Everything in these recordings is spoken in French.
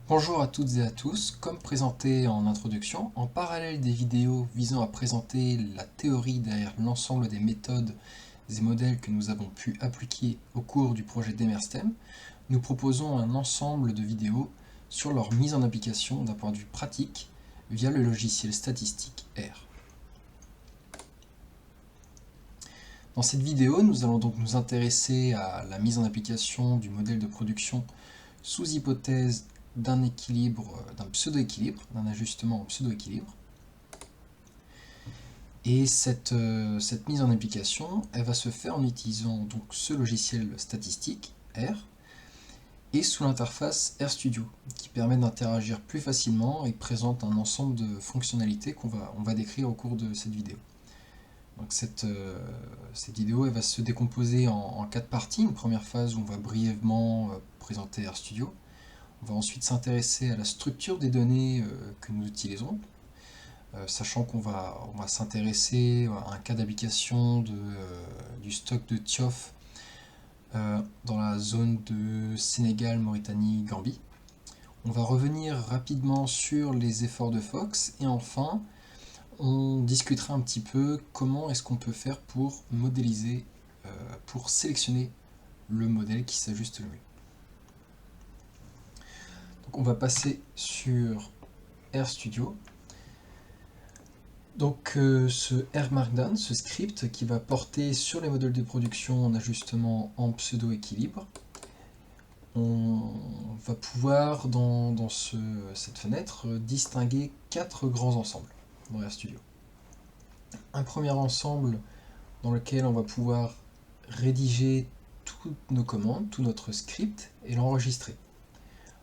Bonjour à toutes et à tous, comme présenté en introduction, en parallèle des vidéos visant à présenter la théorie derrière l'ensemble des méthodes et modèles que nous avons pu appliquer au cours du projet d'Emerstem, nous proposons un ensemble de vidéos sur leur mise en application d'un point de vue pratique via le logiciel statistique R. Dans cette vidéo, nous allons donc nous intéresser à la mise en application du modèle de production sous hypothèse d'un équilibre, d'un pseudo-équilibre, d'un ajustement en pseudo-équilibre. Et cette mise en application, elle va se faire en utilisant donc ce logiciel statistique, R, et sous l'interface RStudio, qui permet d'interagir plus facilement et présente un ensemble de fonctionnalités qu'on va décrire au cours de cette vidéo. Donc cette vidéo elle va se décomposer en 4 parties. Une première phase où on va brièvement présenter RStudio. On va ensuite s'intéresser à la structure des données que nous utiliserons, sachant qu'on va s'intéresser à un cas d'application du stock de TIOF dans la zone de Sénégal, Mauritanie, Gambie. On va revenir rapidement sur les efforts de Fox et enfin on discutera un petit peu comment est-ce qu'on peut faire pour modéliser, pour sélectionner le modèle qui s'ajuste le mieux. Donc on va passer sur RStudio. Donc ce R Markdown, ce script qui va porter sur les modèles de production en ajustement en pseudo-équilibre, on va pouvoir dans cette fenêtre distinguer 4 grands ensembles dans RStudio. Un premier ensemble dans lequel on va pouvoir rédiger toutes nos commandes, tout notre script et l'enregistrer.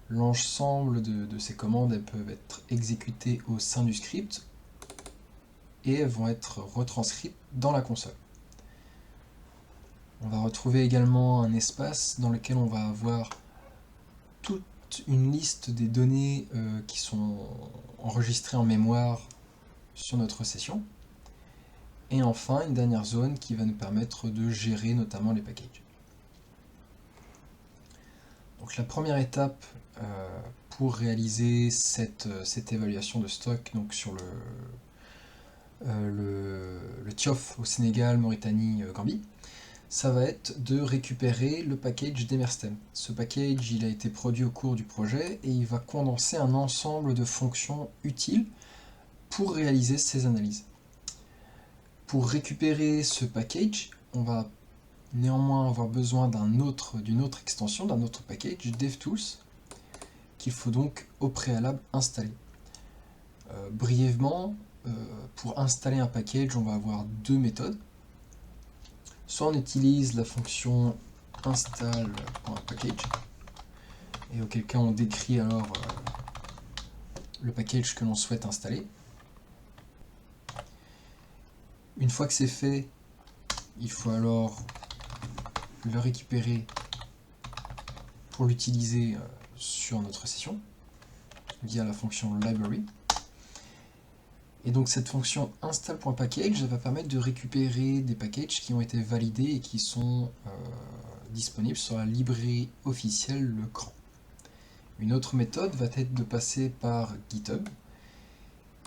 L'ensemble de ces commandes elles peuvent être exécutées au sein du script et elles vont être retranscrites dans la console. On va retrouver également un espace dans lequel on va avoir toute une liste des données qui sont enregistrées en mémoire sur notre session. Et enfin, une dernière zone qui va nous permettre de gérer notamment les packages. Donc la première étape pour réaliser cette évaluation de stock donc sur le TIOF au Sénégal, Mauritanie, Gambie, ça va être de récupérer le package d'Emerstem. Ce package il a été produit au cours du projet et il va condenser un ensemble de fonctions utiles pour réaliser ces analyses. Pour récupérer ce package, on va néanmoins avoir besoin d'une autre extension, d'un autre package, DevTools, qu'il faut donc au préalable installer. Brièvement, pour installer un package, on va avoir deux méthodes. Soit on utilise la fonction install.package, et auquel cas on décrit alors le package que l'on souhaite installer. Une fois que c'est fait, il faut alors le récupérer pour l'utiliser sur notre session via la fonction library. Et donc cette fonction install.package va permettre de récupérer des packages qui ont été validés et qui sont disponibles sur la librairie officielle le CRAN. Une autre méthode va être de passer par GitHub,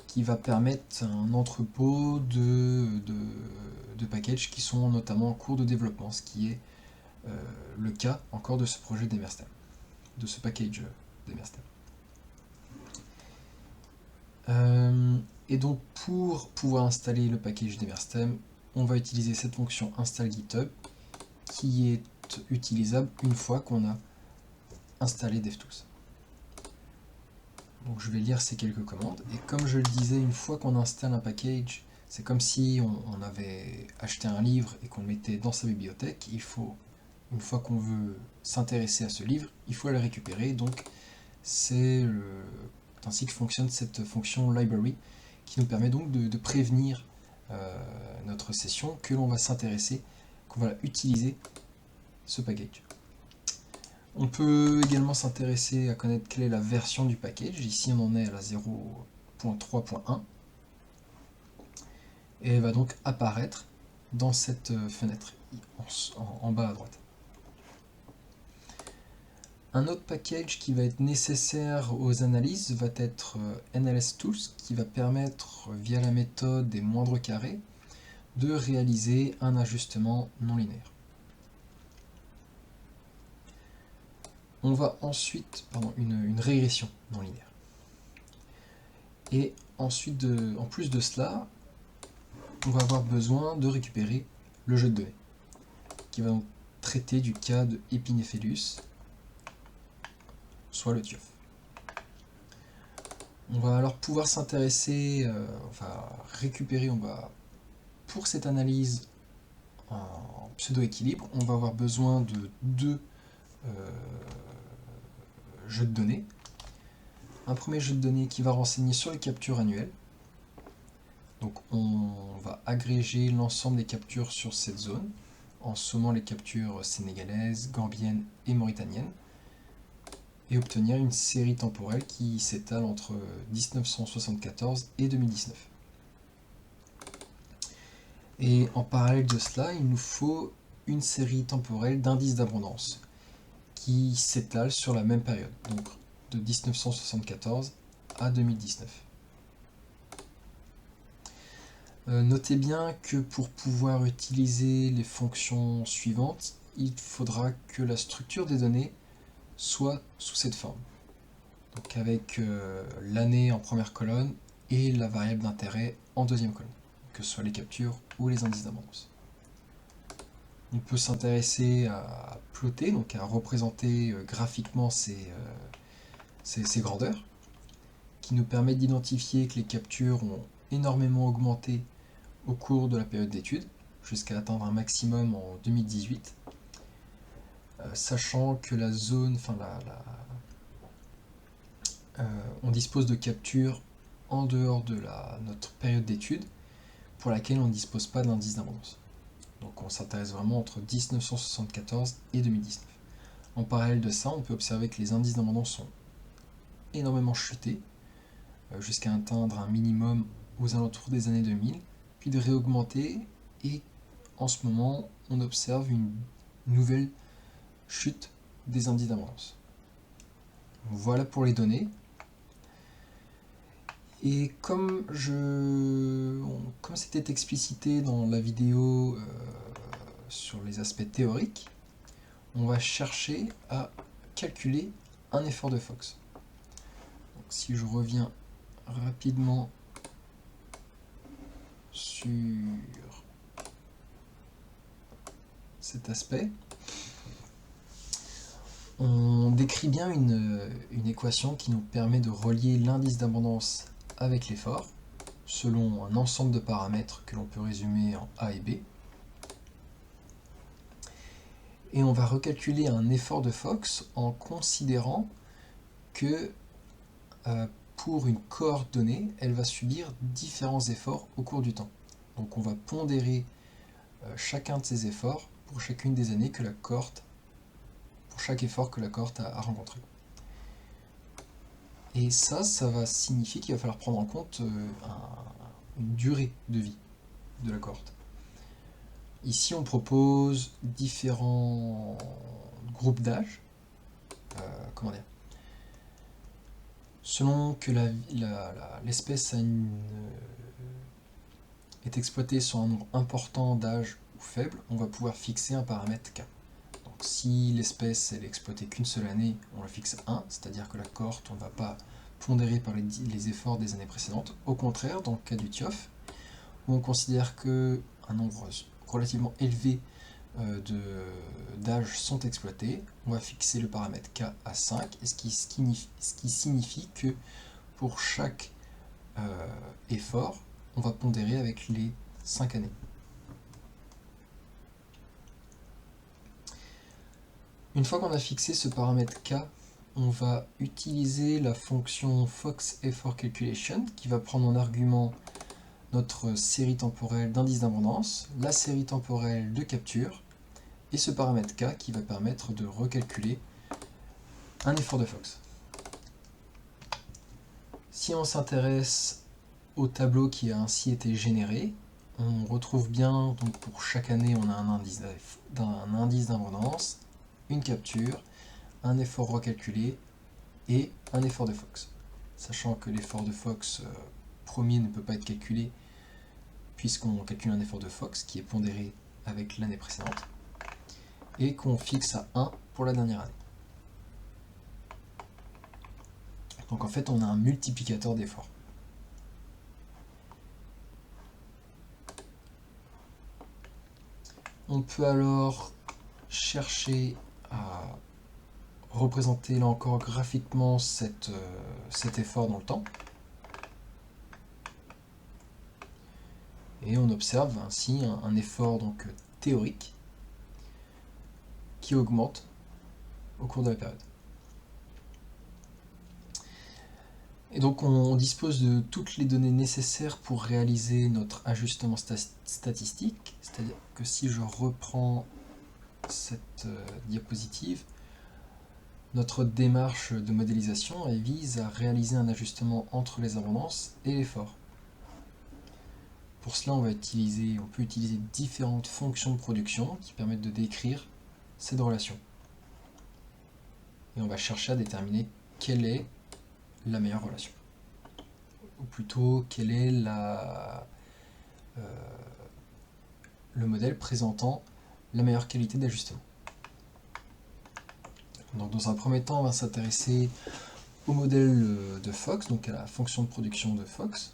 qui va permettre un entrepôt de packages qui sont notamment en cours de développement, ce qui est le cas encore de ce projet d'Emerstem, de ce package d'Emerstem. Et donc pour pouvoir installer le package d'Emerstem, on va utiliser cette fonction install GitHub qui est utilisable une fois qu'on a installé DevTools. Donc je vais lire ces quelques commandes, et comme je le disais, une fois qu'on installe un package, c'est comme si on avait acheté un livre et qu'on le mettait dans sa bibliothèque. Il faut, une fois qu'on veut s'intéresser à ce livre, il faut le récupérer. Donc c'est ainsi que fonctionne cette fonction library, qui nous permet donc de prévenir notre session que l'on va s'intéresser, qu'on va utiliser ce package. On peut également s'intéresser à connaître quelle est la version du package. Ici on en est à la 0.3.1 et elle va donc apparaître dans cette fenêtre en bas à droite. Un autre package qui va être nécessaire aux analyses va être NLS Tools, qui va permettre, via la méthode des moindres carrés, de réaliser un ajustement non linéaire. On va ensuite, une régression non linéaire. Et ensuite, en plus de cela, on va avoir besoin de récupérer le jeu de données, qui va donc traiter du cas de Epinephelus, soit le TIOF. On va alors pouvoir s'intéresser, pour cette analyse en pseudo-équilibre, on va avoir besoin de deux jeux de données. Un premier jeu de données qui va renseigner sur les captures annuelles. Donc on va agréger l'ensemble des captures sur cette zone, en sommant les captures sénégalaises, gambiennes et mauritaniennes, et obtenir une série temporelle qui s'étale entre 1974 et 2019. Et en parallèle de cela, il nous faut une série temporelle d'indices d'abondance qui s'étale sur la même période, donc de 1974 à 2019. Notez bien que pour pouvoir utiliser les fonctions suivantes, il faudra que la structure des données soit sous cette forme. Donc avec l'année en première colonne et la variable d'intérêt en deuxième colonne, que ce soit les captures ou les indices d'abondance. On peut s'intéresser à plotter, donc à représenter graphiquement ces grandeurs, qui nous permettent d'identifier que les captures ont énormément augmenté au cours de la période d'étude, jusqu'à atteindre un maximum en 2018, sachant que la zone, on dispose de captures en dehors de notre période d'étude, pour laquelle on ne dispose pas d'indice d'abondance. Donc on s'intéresse vraiment entre 1974 et 2019. En parallèle de ça, on peut observer que les indices d'abondance ont énormément chuté, jusqu'à atteindre un minimum aux alentours des années 2000, puis de réaugmenter, et en ce moment, on observe une nouvelle chute des indices d'abondance. Voilà pour les données. Et comme c'était explicité dans la vidéo sur les aspects théoriques, on va chercher à calculer un effort de Fox. Donc, si je reviens rapidement sur cet aspect, on décrit bien une équation qui nous permet de relier l'indice d'abondance avec l'effort, selon un ensemble de paramètres que l'on peut résumer en A et B. Et on va recalculer un effort de Fox en considérant que pour une cohorte donnée, elle va subir différents efforts au cours du temps. Donc on va pondérer chacun de ces efforts pour chacune des années que la cohorte, pour chaque effort que la cohorte a rencontré. Et ça va signifier qu'il va falloir prendre en compte une durée de vie de la cohorte. Ici, on propose différents groupes d'âge. Selon que l'espèce est exploitée sur un nombre important d'âges ou faible, on va pouvoir fixer un paramètre K. Donc, si l'espèce est exploitée qu'une seule année, on la fixe 1, c'est-à-dire que la cohorte, on ne va pas pondérer par les efforts des années précédentes. Au contraire, dans le cas du TIOF, où on considère qu'un nombre relativement élevé d'âges sont exploités, on va fixer le paramètre K à 5, et ce qui signifie que pour chaque effort, on va pondérer avec les 5 années. Une fois qu'on a fixé ce paramètre K, on va utiliser la fonction Fox Effort Calculation qui va prendre en argument notre série temporelle d'indices d'abondance, la série temporelle de capture et ce paramètre K qui va permettre de recalculer un effort de Fox. Si on s'intéresse au tableau qui a ainsi été généré, on retrouve bien, donc pour chaque année, on a un indice d'abondance, une capture, un effort recalculé et un effort de Fox. Sachant que l'effort de Fox premier ne peut pas être calculé puisqu'on calcule un effort de Fox qui est pondéré avec l'année précédente et qu'on fixe à 1 pour la dernière année. Donc en fait on a un multiplicateur d'efforts. On peut alors chercher à représenter là encore graphiquement cet effort dans le temps. Et on observe ainsi un effort donc théorique qui augmente au cours de la période. Et donc on dispose de toutes les données nécessaires pour réaliser notre ajustement statistique, c'est-à-dire que si je reprends cette diapositive, notre démarche de modélisation elle vise à réaliser un ajustement entre les abondances et l'effort. Pour cela, on peut utiliser différentes fonctions de production qui permettent de décrire ces relations. Et on va chercher à déterminer quelle est la meilleure relation. Ou plutôt, quel est le modèle présentant la meilleure qualité d'ajustement. Donc, dans un premier temps, on va s'intéresser au modèle de Fox, donc à la fonction de production de Fox.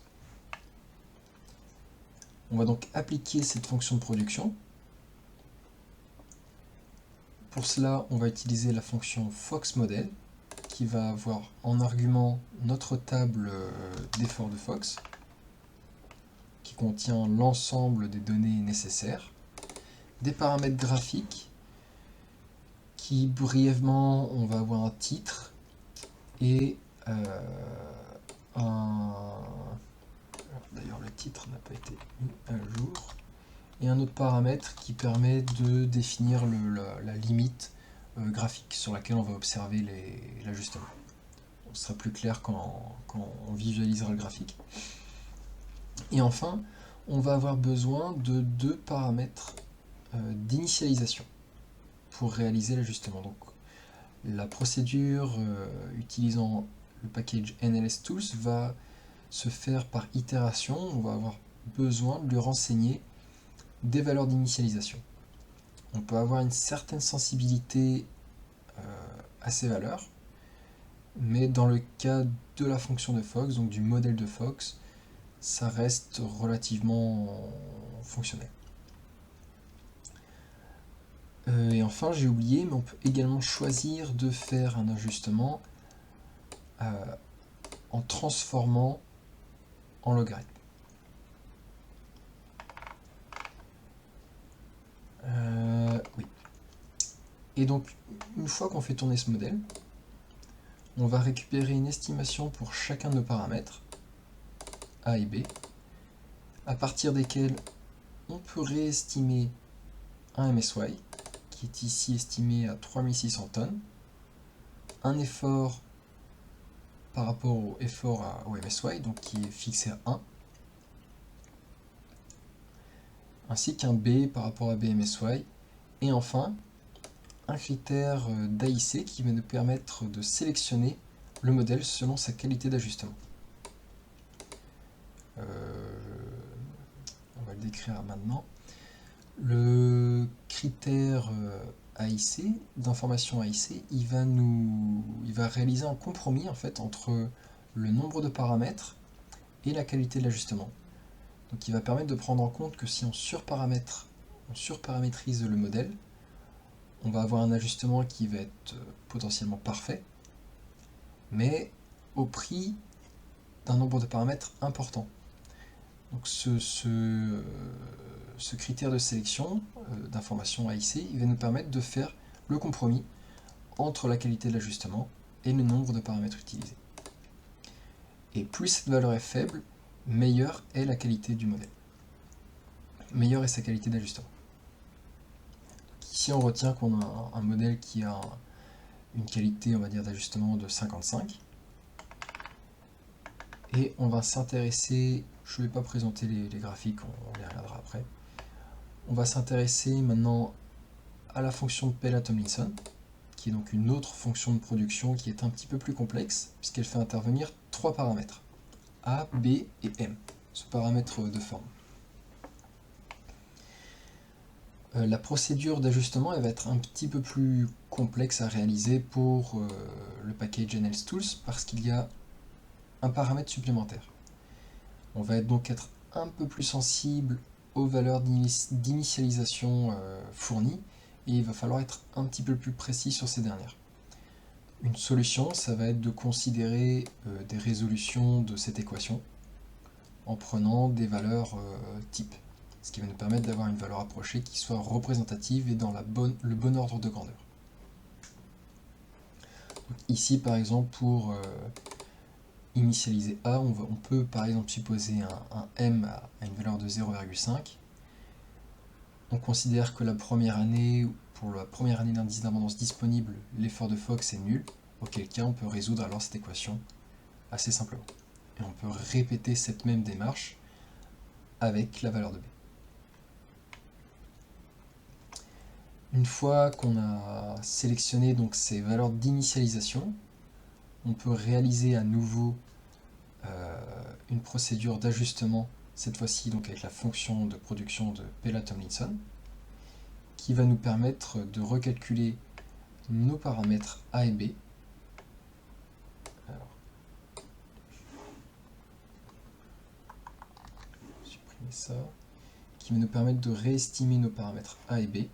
On va donc appliquer cette fonction de production. Pour cela, on va utiliser la fonction FoxModel qui va avoir en argument notre table d'effort de Fox qui contient l'ensemble des données nécessaires, des paramètres graphiques qui brièvement, on va avoir un titre et d'ailleurs le titre n'a pas été mis à jour, et un autre paramètre qui permet de définir la limite graphique sur laquelle on va observer l'ajustement. Ce sera plus clair quand on visualisera le graphique. Et enfin, on va avoir besoin de deux paramètres d'initialisation pour réaliser l'ajustement. Donc, la procédure utilisant le package NLS Tools va se faire par itération. On va avoir besoin de lui renseigner des valeurs d'initialisation. On peut avoir une certaine sensibilité à ces valeurs, mais dans le cas de la fonction de Fox, donc du modèle de Fox, ça reste relativement fonctionnel. Et enfin, j'ai oublié, mais on peut également choisir de faire un ajustement en transformant en logarithme. Oui. Et donc, une fois qu'on fait tourner ce modèle, on va récupérer une estimation pour chacun de nos paramètres, A et B, à partir desquels on peut réestimer un MSY, qui est ici estimé à 3600 tonnes, un effort par rapport au effort au MSY, donc qui est fixé à 1, ainsi qu'un B par rapport à BMSY, et enfin un critère d'AIC qui va nous permettre de sélectionner le modèle selon sa qualité d'ajustement. On va le décrire maintenant. Le critère AIC, d'information AIC, il va réaliser un compromis en fait entre le nombre de paramètres et la qualité de l'ajustement. Donc il va permettre de prendre en compte que si on surparamétrise le modèle, on va avoir un ajustement qui va être potentiellement parfait, mais au prix d'un nombre de paramètres important. Donc ce critère de sélection d'information AIC, il va nous permettre de faire le compromis entre la qualité de l'ajustement et le nombre de paramètres utilisés. Et plus cette valeur est faible, meilleure est la qualité du modèle. Meilleure est sa qualité d'ajustement. Ici, on retient qu'on a un modèle qui a une qualité, on va dire, d'ajustement de 55. Et on va s'intéresser, je ne vais pas présenter les graphiques, on les regardera après. On va s'intéresser maintenant à la fonction de Pella-Tomlinson, qui est donc une autre fonction de production qui est un petit peu plus complexe, puisqu'elle fait intervenir 3 paramètres, A, B et M, ce paramètre de forme. La procédure d'ajustement elle va être un petit peu plus complexe à réaliser pour le package NLSTools parce qu'il y a un paramètre supplémentaire. On va donc être un peu plus sensible aux valeurs d'initialisation fournies et il va falloir être un petit peu plus précis sur ces dernières. Une solution, ça va être de considérer des résolutions de cette équation en prenant des valeurs types, ce qui va nous permettre d'avoir une valeur approchée qui soit représentative et dans le bon ordre de grandeur. Donc ici, par exemple, pour initialiser A, on peut par exemple supposer un M à une valeur de 0,5. On considère que la première année, pour la première année d'indice d'abondance disponible, l'effort de Fox est nul, auquel cas on peut résoudre alors cette équation assez simplement. Et on peut répéter cette même démarche avec la valeur de B. Une fois qu'on a sélectionné donc ces valeurs d'initialisation, on peut réaliser à nouveau une procédure d'ajustement, cette fois-ci donc avec la fonction de production de Pella-Tomlinson, qui va nous permettre de recalculer nos paramètres A et B. Alors, je vais supprimer ça, qui va nous permettre de réestimer nos paramètres A et B,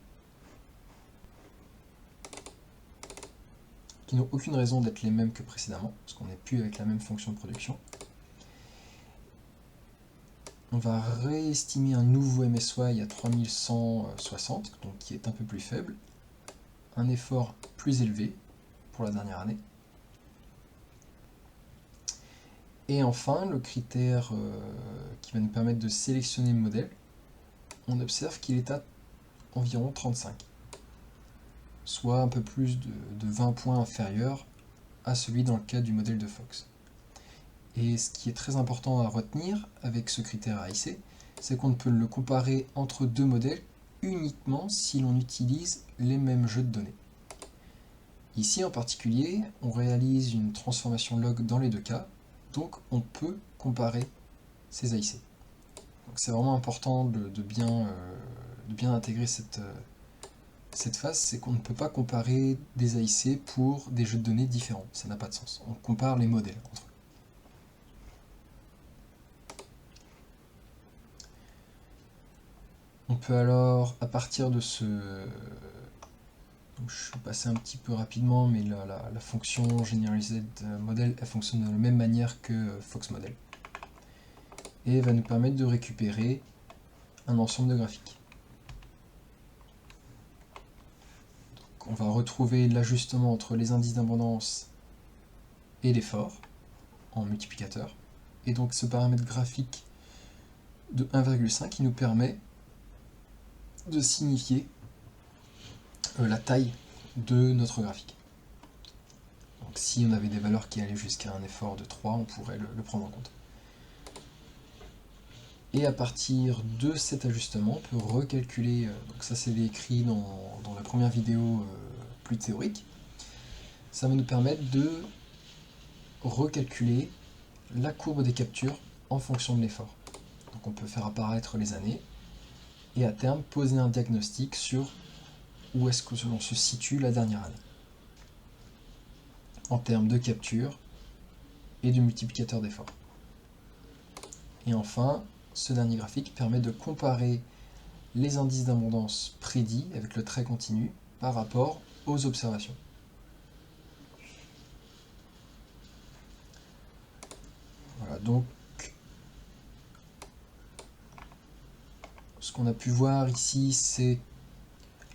qui n'ont aucune raison d'être les mêmes que précédemment, parce qu'on n'est plus avec la même fonction de production. On va réestimer un nouveau MSY à 3160, donc qui est un peu plus faible, un effort plus élevé pour la dernière année. Et enfin, le critère qui va nous permettre de sélectionner le modèle, on observe qu'il est à environ 35, soit un peu plus de 20 points inférieur à celui dans le cas du modèle de Fox. Et ce qui est très important à retenir avec ce critère AIC, c'est qu'on ne peut le comparer entre deux modèles uniquement si l'on utilise les mêmes jeux de données. Ici en particulier, on réalise une transformation log dans les deux cas, donc on peut comparer ces AIC. C'est vraiment important de bien intégrer cette phase, c'est qu'on ne peut pas comparer des AIC pour des jeux de données différents, ça n'a pas de sens. On compare les modèles entre eux. On peut alors, à partir de ce... Donc, je suis passé un petit peu rapidement, mais la fonction Generalized Model, elle fonctionne de la même manière que Fox Model. Et va nous permettre de récupérer un ensemble de graphiques. Donc, on va retrouver l'ajustement entre les indices d'abondance et l'effort en multiplicateur. Et donc ce paramètre graphique de 1,5 qui nous permet de signifier la taille de notre graphique. Donc si on avait des valeurs qui allaient jusqu'à un effort de 3, on pourrait le prendre en compte. Et à partir de cet ajustement, on peut recalculer, donc ça c'est écrit dans la première vidéo plus théorique, ça va nous permettre de recalculer la courbe des captures en fonction de l'effort. Donc on peut faire apparaître les années, et à terme poser un diagnostic sur où est-ce que l'on se situe la dernière année en termes de capture et de multiplicateur d'effort. Et enfin, ce dernier graphique permet de comparer les indices d'abondance prédits avec le trait continu par rapport aux observations. Voilà, donc ce qu'on a pu voir ici, c'est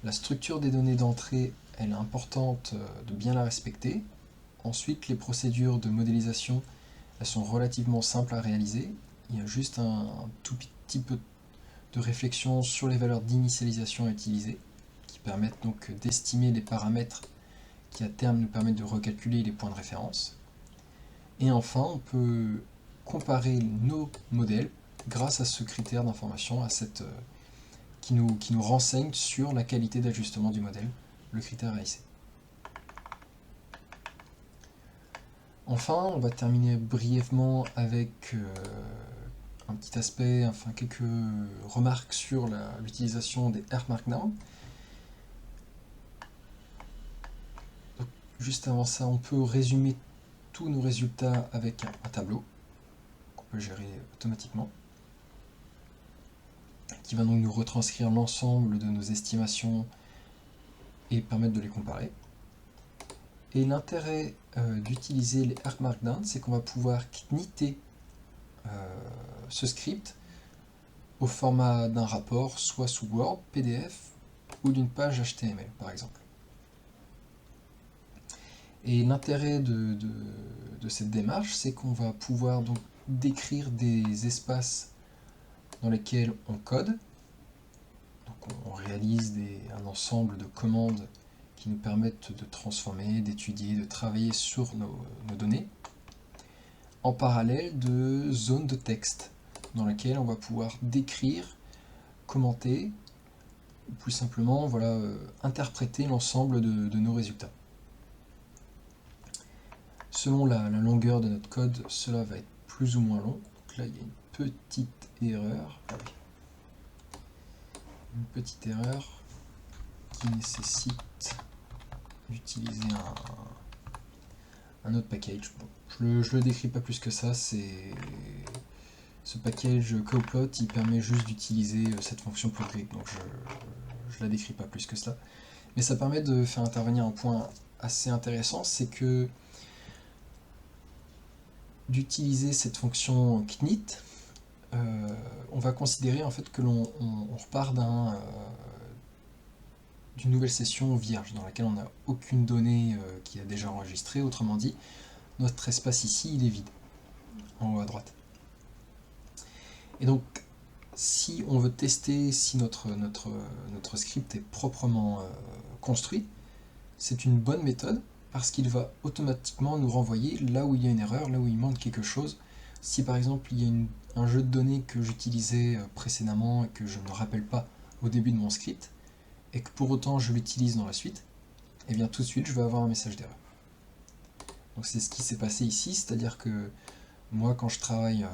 la structure des données d'entrée, elle est importante de bien la respecter. Ensuite, les procédures de modélisation, elles sont relativement simples à réaliser. Il y a juste un tout petit peu de réflexion sur les valeurs d'initialisation à utiliser, qui permettent donc d'estimer les paramètres qui à terme nous permettent de recalculer les points de référence. Et enfin, on peut comparer nos modèles grâce à ce critère d'information, qui nous renseigne sur la qualité d'ajustement du modèle, le critère AIC. Enfin, on va terminer brièvement avec un petit aspect, enfin quelques remarques sur l'utilisation des R Markdown. Donc, juste avant ça, on peut résumer tous nos résultats avec un tableau qu'on peut gérer automatiquement, qui va donc nous retranscrire l'ensemble de nos estimations et permettre de les comparer. Et l'intérêt d'utiliser les R Markdown, c'est qu'on va pouvoir knitter ce script au format d'un rapport, soit sous Word, PDF ou d'une page HTML par exemple. Et l'intérêt de cette démarche, c'est qu'on va pouvoir donc décrire des espaces dans lesquels on code. Donc on réalise un ensemble de commandes qui nous permettent de transformer, d'étudier, de travailler sur nos données, en parallèle de zones de texte dans lesquelles on va pouvoir décrire, commenter, ou plus simplement interpréter l'ensemble de nos résultats. Selon la longueur de notre code, cela va être plus ou moins long. Donc là, il y a une petite erreur. Une petite erreur qui nécessite d'utiliser un autre package. Bon, je le décris pas plus que ça. Ce package Cowplot, il permet juste d'utiliser cette fonction plotgrid. Donc je la décris pas plus que cela. Mais ça permet de faire intervenir un point assez intéressant, c'est que d'utiliser cette fonction knit, on va considérer en fait que l'on repart d'une nouvelle session vierge dans laquelle on n'a aucune donnée qui a déjà enregistré. Autrement dit, notre espace ici, il est vide, en haut à droite. Et donc, si on veut tester si notre script est proprement construit, c'est une bonne méthode parce qu'il va automatiquement nous renvoyer là où il y a une erreur, là où il manque quelque chose. Si par exemple il y a un jeu de données que j'utilisais précédemment et que je ne me rappelle pas au début de mon script, et que pour autant je l'utilise dans la suite, et bien tout de suite je vais avoir un message d'erreur. Donc c'est ce qui s'est passé ici, c'est-à-dire que moi quand je travaille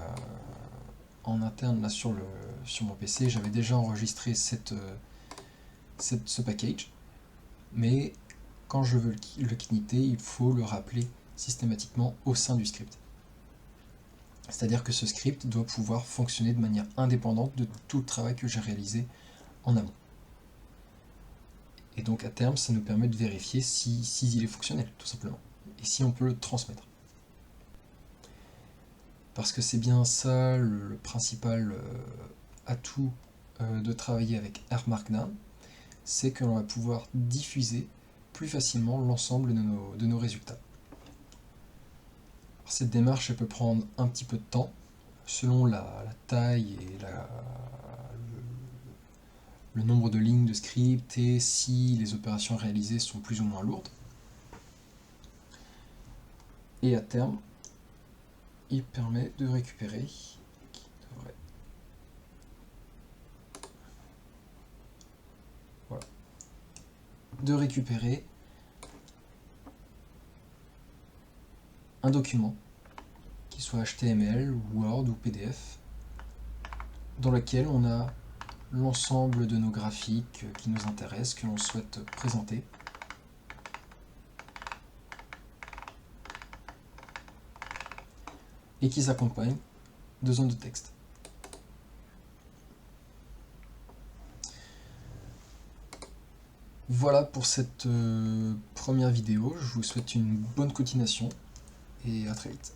en interne là sur mon PC, j'avais déjà enregistré ce package, mais quand je veux le knitter, il faut le rappeler systématiquement au sein du script. C'est-à-dire que ce script doit pouvoir fonctionner de manière indépendante de tout le travail que j'ai réalisé en amont. Et donc à terme, ça nous permet de vérifier s'il est fonctionnel, tout simplement, et si on peut le transmettre. Parce que c'est bien ça le principal atout de travailler avec R Markdown, c'est que l'on va pouvoir diffuser plus facilement l'ensemble de nos résultats. Alors, cette démarche elle peut prendre un petit peu de temps, selon la taille et le nombre de lignes de script et si les opérations réalisées sont plus ou moins lourdes. Et à terme, il permet de récupérer, un document, qu'il soit HTML, Word ou PDF, dans lequel on a l'ensemble de nos graphiques qui nous intéressent, que l'on souhaite présenter. Et qui s'accompagne de zones de texte. Voilà pour cette première vidéo, je vous souhaite une bonne continuation et à très vite.